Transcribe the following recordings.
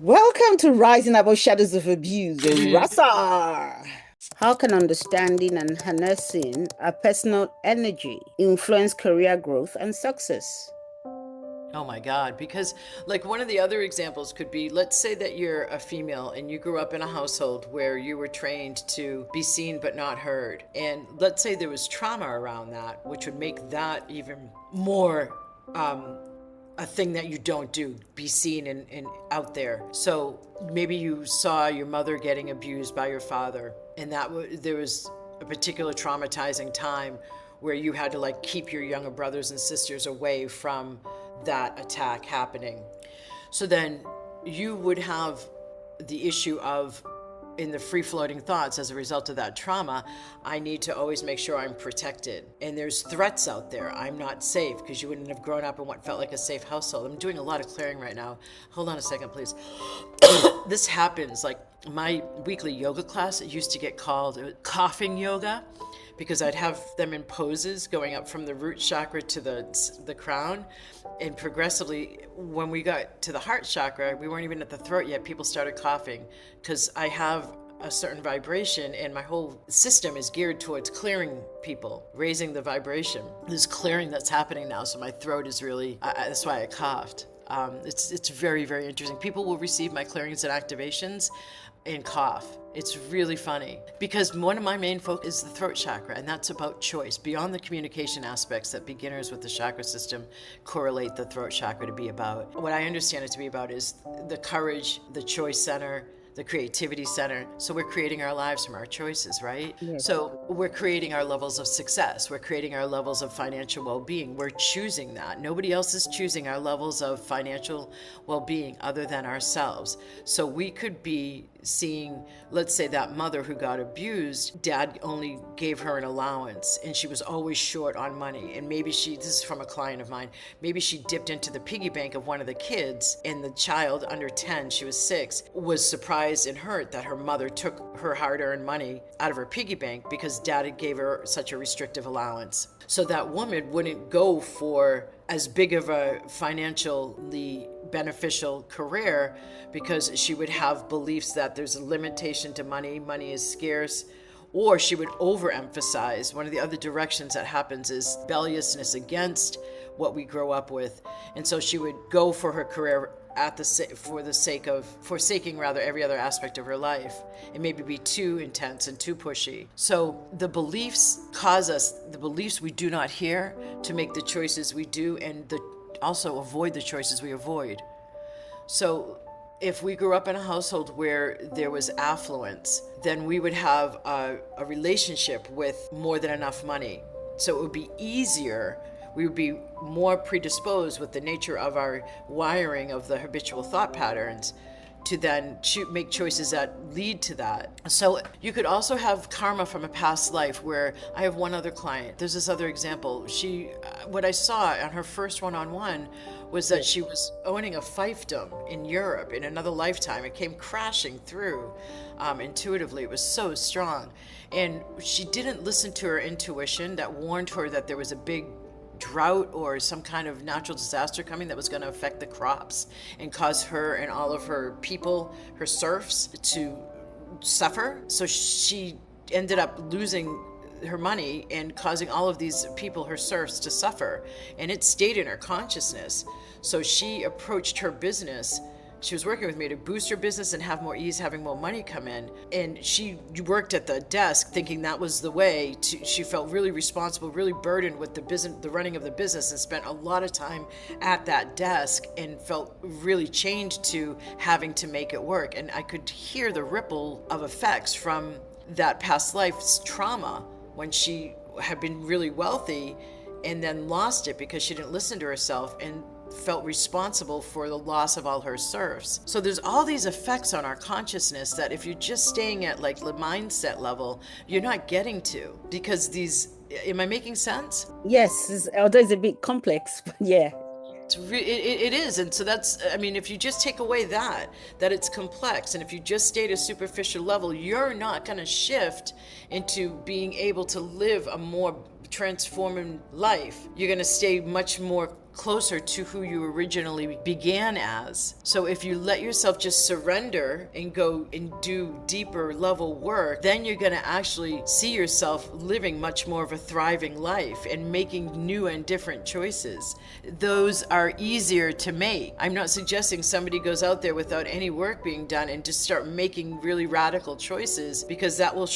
Welcome to Rising Above Shadows of Abuse, Rasa. How can understanding and harnessing our personal energy influence career growth and success? Oh my God. Because, like, one of the other examples could be, let's say that you're a female and you grew up in a household where you were trained to be seen but not heard. And let's say there was trauma around that, which would make that even more a thing that you don't do, be seen and out there. So maybe you saw your mother getting abused by your father, and there was a particular traumatizing time where you had to like keep your younger brothers and sisters away from that attack happening. So then you would have the issue of, in the free floating thoughts as a result of that trauma, I need to always make sure I'm protected. And there's threats out there. I'm not safe because you wouldn't have grown up in what felt like a safe household. I'm doing a lot of clearing right now. Hold on a second, please. This happens. Like my weekly yoga class, it used to get called coughing yoga because I'd have them in poses going up from the root chakra to the crown. And progressively, when we got to the heart chakra, we weren't even at the throat yet. People started coughing because I have a certain vibration and my whole system is geared towards clearing people, raising the vibration. There's clearing that's happening now. So my throat is really, that's why I coughed. It's very, very interesting. People will receive my clearings and activations and cough. It's really funny because one of my main focus is the throat chakra, and that's about choice. Beyond the communication aspects that beginners with the chakra system correlate the throat chakra to be about, what I understand it to be about is the courage, the choice center, the creativity center. So we're creating our lives from our choices, right? Yes. So we're creating our levels of success. We're creating our levels of financial well-being. We're choosing that. Nobody else is choosing our levels of financial well-being other than ourselves. So we could be seeing, let's say that mother who got abused, dad only gave her an allowance and she was always short on money. And maybe this is from a client of mine, maybe she dipped into the piggy bank of one of the kids and the child under 10, she was 6, was surprised and hurt that her mother took her hard-earned money out of her piggy bank because dad gave her such a restrictive allowance. So that woman wouldn't go for as big of a financially beneficial career because she would have beliefs that there's a limitation to money, money is scarce, or she would overemphasize. One of the other directions that happens is rebelliousness against what we grow up with. And so she would go for her career for the sake of forsaking rather every other aspect of her life and maybe be too intense and too pushy. So the beliefs cause us, the beliefs we do not hear, to make the choices we do and also avoid the choices we avoid. So if we grew up in a household where there was affluence, then we would have a relationship with more than enough money. So it would be easier, we would be more predisposed with the nature of our wiring of the habitual thought patterns to then make choices that lead to that. So you could also have karma from a past life where I have one other client. There's this other example. What I saw on her first one-on-one was that she was owning a fiefdom in Europe in another lifetime. It came crashing through intuitively. It was so strong. And she didn't listen to her intuition that warned her that there was a big drought or some kind of natural disaster coming that was going to affect the crops and cause her and all of her people, her serfs, to suffer. So she ended up losing her money and causing all of these people, her serfs, to suffer. And it stayed in her consciousness. So she approached her business. She was working with me to boost her business and have more ease, having more money come in. And she worked at the desk thinking that was the way she felt really responsible, really burdened with the business, the running of the business, and spent a lot of time at that desk and felt really chained to having to make it work. And I could hear the ripple of effects from that past life's trauma when she had been really wealthy and then lost it because she didn't listen to herself and felt responsible for the loss of all her serfs. So there's all these effects on our consciousness that if you're just staying at like the mindset level, you're not getting to, because am I making sense? Yes, although it's a bit complex, but yeah. It is. And so I mean, if you just take away that it's complex, and if you just stay at a superficial level, you're not going to shift into being able to live a more transforming life. You're going to stay much more closer to who you originally began as. So if you let yourself just surrender and go and do deeper level work, then you're going to actually see yourself living much more of a thriving life and making new and different choices. Those are easier to make. I'm not suggesting somebody goes out there without any work being done and just start making really radical choices, because that will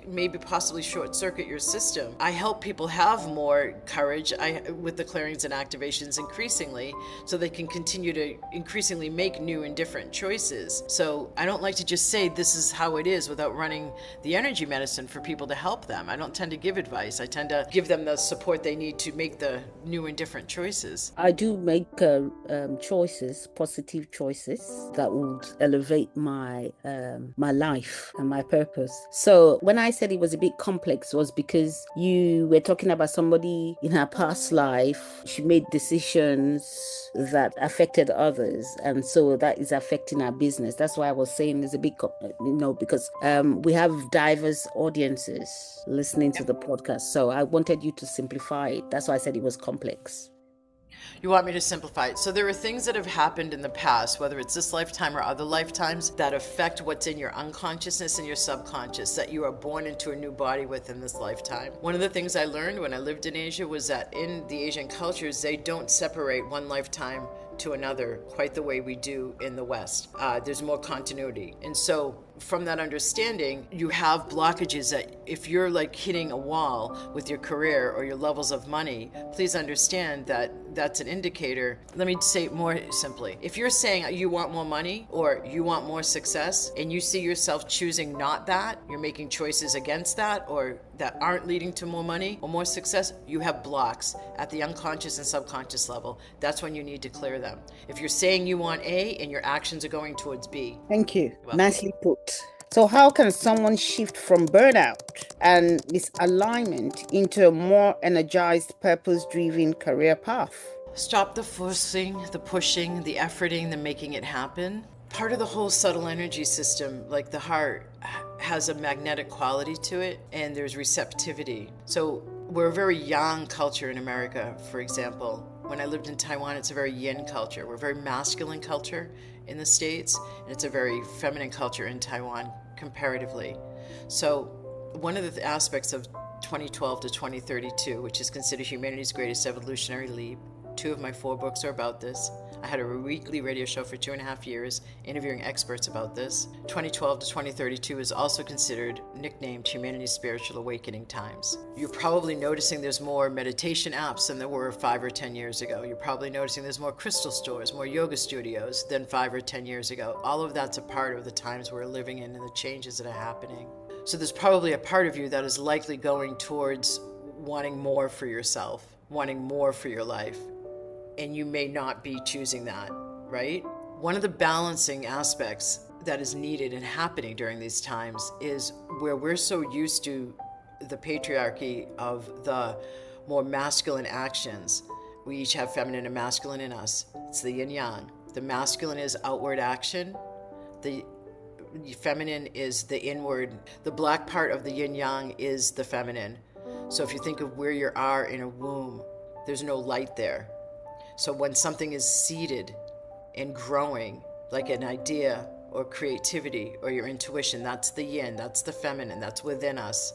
maybe possibly short circuit your system. I help people have more courage with the clearings and activations increasingly, so they can continue to increasingly make new and different choices. So I don't like to just say this is how it is without running the energy medicine for people to help them. I don't tend to give advice. I tend to give them the support they need to make the new and different choices. I do make choices, positive choices that would elevate my my life and my purpose. So when I said it was a bit complex, was because you were talking about somebody in her past life. She made decisions that affected others, and so that is affecting our business. That's why I was saying it's a bit, because we have diverse audiences listening to the podcast. So I wanted you to simplify it. That's why I said it was complex. You want me to simplify it. So there are things that have happened in the past, whether it's this lifetime or other lifetimes, that affect what's in your unconsciousness and your subconscious that you are born into a new body with in this lifetime. One of the things I learned when I lived in Asia was that in the Asian cultures, they don't separate one lifetime to another quite the way we do in the West. There's more continuity. And so from that understanding, you have blockages that if you're like hitting a wall with your career or your levels of money, please understand that that's an indicator. Let me say it more simply. If you're saying you want more money or you want more success and you see yourself choosing not that, you're making choices against that or that aren't leading to more money or more success, you have blocks at the unconscious and subconscious level. That's when you need to clear them. If you're saying you want A and your actions are going towards B. Thank you. Nicely put. So how can someone shift from burnout and misalignment into a more energized, purpose-driven career path? Stop the forcing, the pushing, the efforting, the making it happen. Part of the whole subtle energy system, like the heart, has a magnetic quality to it, and there's receptivity. So we're a very yang culture in America, for example. When I lived in Taiwan, it's a very yin culture. We're a very masculine culture in the States, and it's a very feminine culture in Taiwan comparatively. So one of the aspects of 2012 to 2032, which is considered humanity's greatest evolutionary leap, 2 of my 4 books are about this. I had a weekly radio show for 2.5 years, interviewing experts about this. 2012 to 2032 is also considered, nicknamed Humanity's Spiritual Awakening Times. You're probably noticing there's more meditation apps than there were 5 or 10 years ago. You're probably noticing there's more crystal stores, more yoga studios than 5 or 10 years ago. All of that's a part of the times we're living in and the changes that are happening. So there's probably a part of you that is likely going towards wanting more for yourself, wanting more for your life. And you may not be choosing that, right? One of the balancing aspects that is needed and happening during these times is where we're so used to the patriarchy of the more masculine actions. We each have feminine and masculine in us. It's the yin yang. The masculine is outward action. The feminine is the inward. The black part of the yin yang is the feminine. So if you think of where you are in a womb, there's no light there. So when something is seeded and growing, like an idea or creativity or your intuition, that's the yin, that's the feminine, that's within us.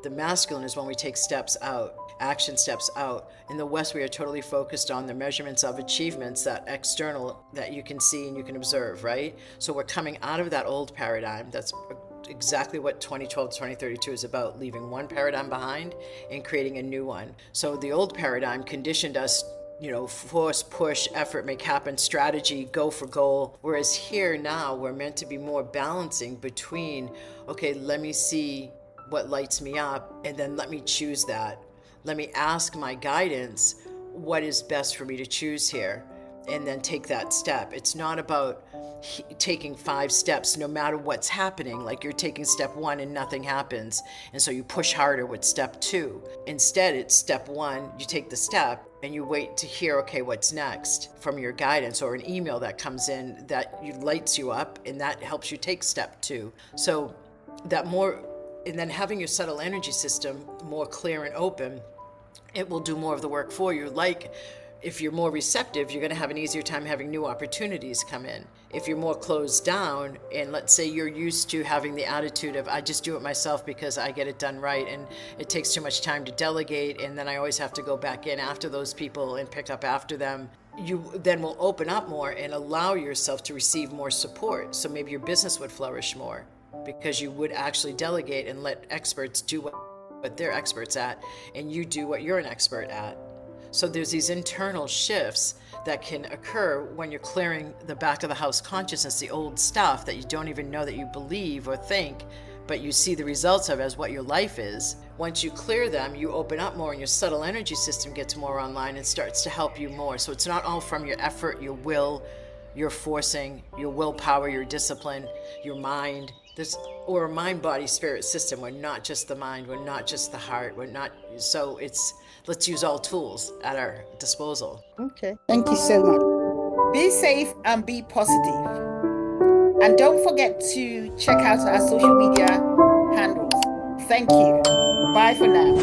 The masculine is when we take steps out, action steps out. In the West, we are totally focused on the measurements of achievements, that external that you can see and you can observe, right? So we're coming out of that old paradigm. That's exactly what 2012 to 2032 is about, leaving one paradigm behind and creating a new one. So the old paradigm conditioned us, force, push, effort, make happen, strategy, go for goal. Whereas here now, we're meant to be more balancing between, okay, let me see what lights me up, and then let me choose that. Let me ask my guidance, what is best for me to choose here? And then take that step. It's not about taking 5 steps no matter what's happening, like you're taking step 1 and nothing happens, and so you push harder with step 2. Instead, it's step 1, you take the step and you wait to hear, okay, what's next from your guidance or an email that comes in that lights you up, and that helps you take step 2. So that more, and then having your subtle energy system more clear and open, it will do more of the work for you. Like if you're more receptive, you're going to have an easier time having new opportunities come in. If you're more closed down, and let's say you're used to having the attitude of, I just do it myself because I get it done right, and it takes too much time to delegate, and then I always have to go back in after those people and pick up after them, you then will open up more and allow yourself to receive more support. So maybe your business would flourish more because you would actually delegate and let experts do what they're experts at, and you do what you're an expert at. So there's these internal shifts that can occur when you're clearing the back of the house consciousness, the old stuff that you don't even know that you believe or think, but you see the results of as what your life is. Once you clear them, you open up more and your subtle energy system gets more online and starts to help you more. So it's not all from your effort, your will, your forcing, your willpower, your discipline, your mind. Or a mind, body, spirit system. We're not just the mind, we're not just the heart, so let's use all tools at our disposal. Okay. Thank you so much. Be safe and be positive. And don't forget to check out our social media handles. Thank you. Bye for now.